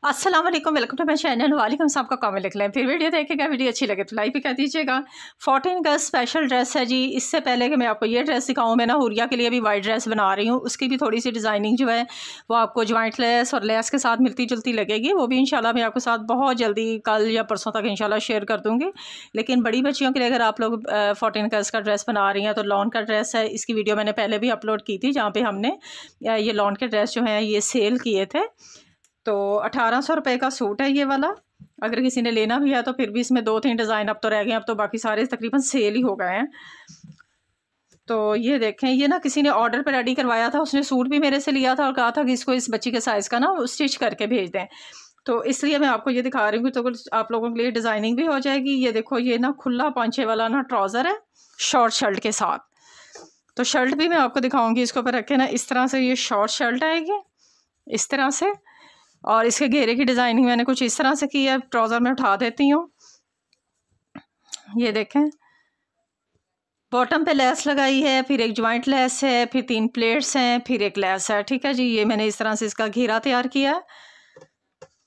अस्सलाम वालेकुम, welcome to my channel. वालेकुम साहब का कमेंट लिख लें, फिर वीडियो देखेगा। वीडियो अच्छी लगे तो लाइक भी कर दीजिएगा। 14 का स्पेशल ड्रेस है जी। इससे पहले कि मैं आपको ये ड्रेस दिखाऊं, मैं ना हुरिया के लिए भी वाइट ड्रेस बना रही हूँ। उसकी भी थोड़ी सी डिज़ाइनिंग जो है वो आपको जॉइंट लेस और लेस के साथ मिलती जुलती लगेगी। वो भी इंशाल्लाह मैं आपके साथ बहुत जल्दी कल या परसों तक इंशाल्लाह शेयर कर दूँगी। लेकिन बड़ी बच्चियों के लिए अगर आप लोग 14 का इसका ड्रेस बना रही हैं तो लॉन का ड्रेस है। इसकी वीडियो मैंने पहले भी अपलोड की थी, जहाँ पर हमने ये लॉन के ड्रेस जो हैं ये सेल किए थे। तो 1800 रुपये का सूट है ये वाला। अगर किसी ने लेना भी है तो फिर भी इसमें 2-3 डिज़ाइन अब तो रह गए हैं, अब तो बाकी सारे तकरीबन सेल ही हो गए हैं। तो ये देखें, ये ना किसी ने ऑर्डर पर रेडी करवाया था, उसने सूट भी मेरे से लिया था और कहा था कि इसको इस बच्ची के साइज़ का ना स्टिच करके भेज दें। तो इसलिए मैं आपको ये दिखा रही हूँ, तो आप लोगों के लिए डिज़ाइनिंग भी हो जाएगी। ये देखो, ये ना खुला पांचे वाला ना ट्राउज़र है शॉर्ट शर्ट के साथ। तो शर्ट भी मैं आपको दिखाऊँगी, इसके ऊपर रखे ना इस तरह से ये शॉर्ट शर्ट आएगी इस तरह से, और इसके घेरे की डिज़ाइनिंग मैंने कुछ इस तरह से की है। ट्राउज़र में उठा देती हूँ, ये देखें, बॉटम पे लेस लगाई है, फिर एक जॉइंट लेस है, फिर 3 प्लेट्स हैं, फिर एक लेस है। ठीक है जी, ये मैंने इस तरह से इसका घेरा तैयार किया है।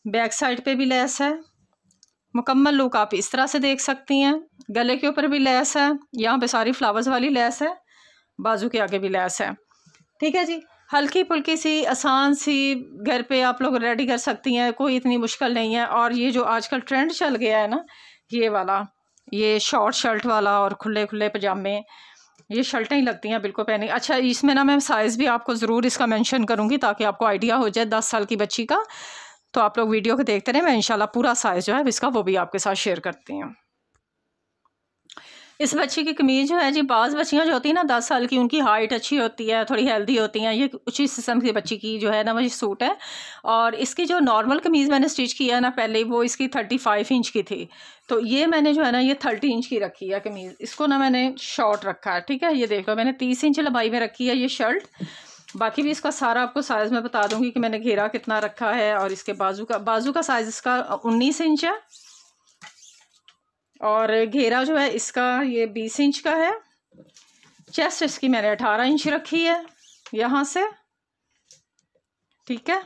बैक साइड पे भी लेस है। मुकम्मल लुक आप इस तरह से देख सकती हैं। गले के ऊपर भी लेस है, यहाँ पे सारी फ्लावर्स वाली लेस है, बाजू के आगे भी लेस है। ठीक है जी, हल्की फुल्की सी आसान सी घर पे आप लोग रेडी कर सकती हैं, कोई इतनी मुश्किल नहीं है। और ये जो आजकल ट्रेंड चल गया है ना, ये वाला, ये शॉर्ट शर्ट वाला और खुले खुले पजामे, ये शर्टें ही लगती हैं बिल्कुल पहनी। अच्छा, इसमें ना मैं साइज़ भी आपको ज़रूर इसका मेंशन करूँगी ताकि आपको आइडिया हो जाए 10 साल की बच्ची का। तो आप लोग वीडियो को देखते रहें, मैं इंशाल्लाह पूरा साइज़ जो है इसका वो भी आपके साथ शेयर करती हूँ। इस बच्ची की कमीज़ जो है जी, बाज़ बच्चियाँ जो होती हैं ना 10 साल की, उनकी हाइट अच्छी होती है, थोड़ी हेल्दी होती हैं। ये कुछ इस किस्म की बच्ची की जो है ना वही सूट है। और इसकी जो नॉर्मल कमीज़ मैंने स्टिच किया है ना पहले, वो इसकी 35 इंच की थी। तो ये मैंने जो है ना ये 30 इंच की रखी है कमीज़। इसको ना मैंने शॉर्ट रखा है। ठीक है, ये देख लो, मैंने 30 इंच लंबाई में रखी है ये शर्ट। बाकी भी इसका सारा आपको साइज़ मैं बता दूँगी कि मैंने घेरा कितना रखा है। और इसके बाजू का साइज़ इसका 19 इंच है, और घेरा जो है इसका ये 20 इंच का है। चेस्ट इसकी मैंने 18 इंच रखी है यहाँ से। ठीक है,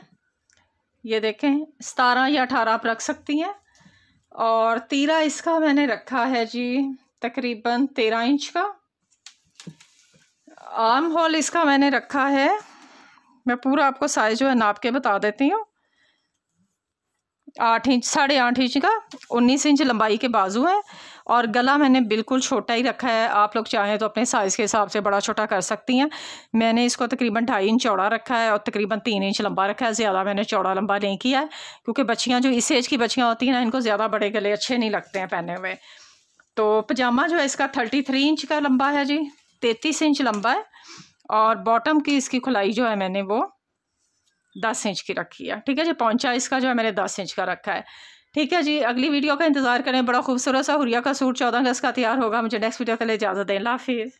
ये देखें, 17 या 18 आप रख सकती हैं। और तीरा इसका मैंने रखा है जी तकरीबन 13 इंच का। आर्म होल इसका मैंने रखा है, मैं पूरा आपको साइज जो है नाप के बता देती हूँ, 8 इंच, 8.5 इंच का, 19 इंच लंबाई के बाजू है। और गला मैंने बिल्कुल छोटा ही रखा है, आप लोग चाहें तो अपने साइज़ के हिसाब से बड़ा छोटा कर सकती हैं। मैंने इसको तकरीबन 2.5 इंच चौड़ा रखा है और तकरीबन 3 इंच लंबा रखा है। ज़्यादा मैंने चौड़ा लंबा नहीं किया है, क्योंकि बच्चियाँ जो इस एज की बच्चियाँ होती हैं ना, इनको ज़्यादा बड़े गले अच्छे नहीं लगते हैं पहने हुए। तो पजामा जो है इसका 33 इंच का लंबा है जी, 33 इंच लंबा है। और बॉटम की इसकी खुलाई जो है मैंने वो 10 इंच की रखी है। ठीक है जी, पौंचा इसका जो है मैंने 10 इंच का रखा है। ठीक है जी, अगली वीडियो का इंतज़ार करें। बड़ा खूबसूरत सा हुरिया का सूट 14 अगस्त का तैयार होगा। मुझे नेक्स्ट वीडियो के लिए इजाज़त दें। अल्लाह हाफिज़।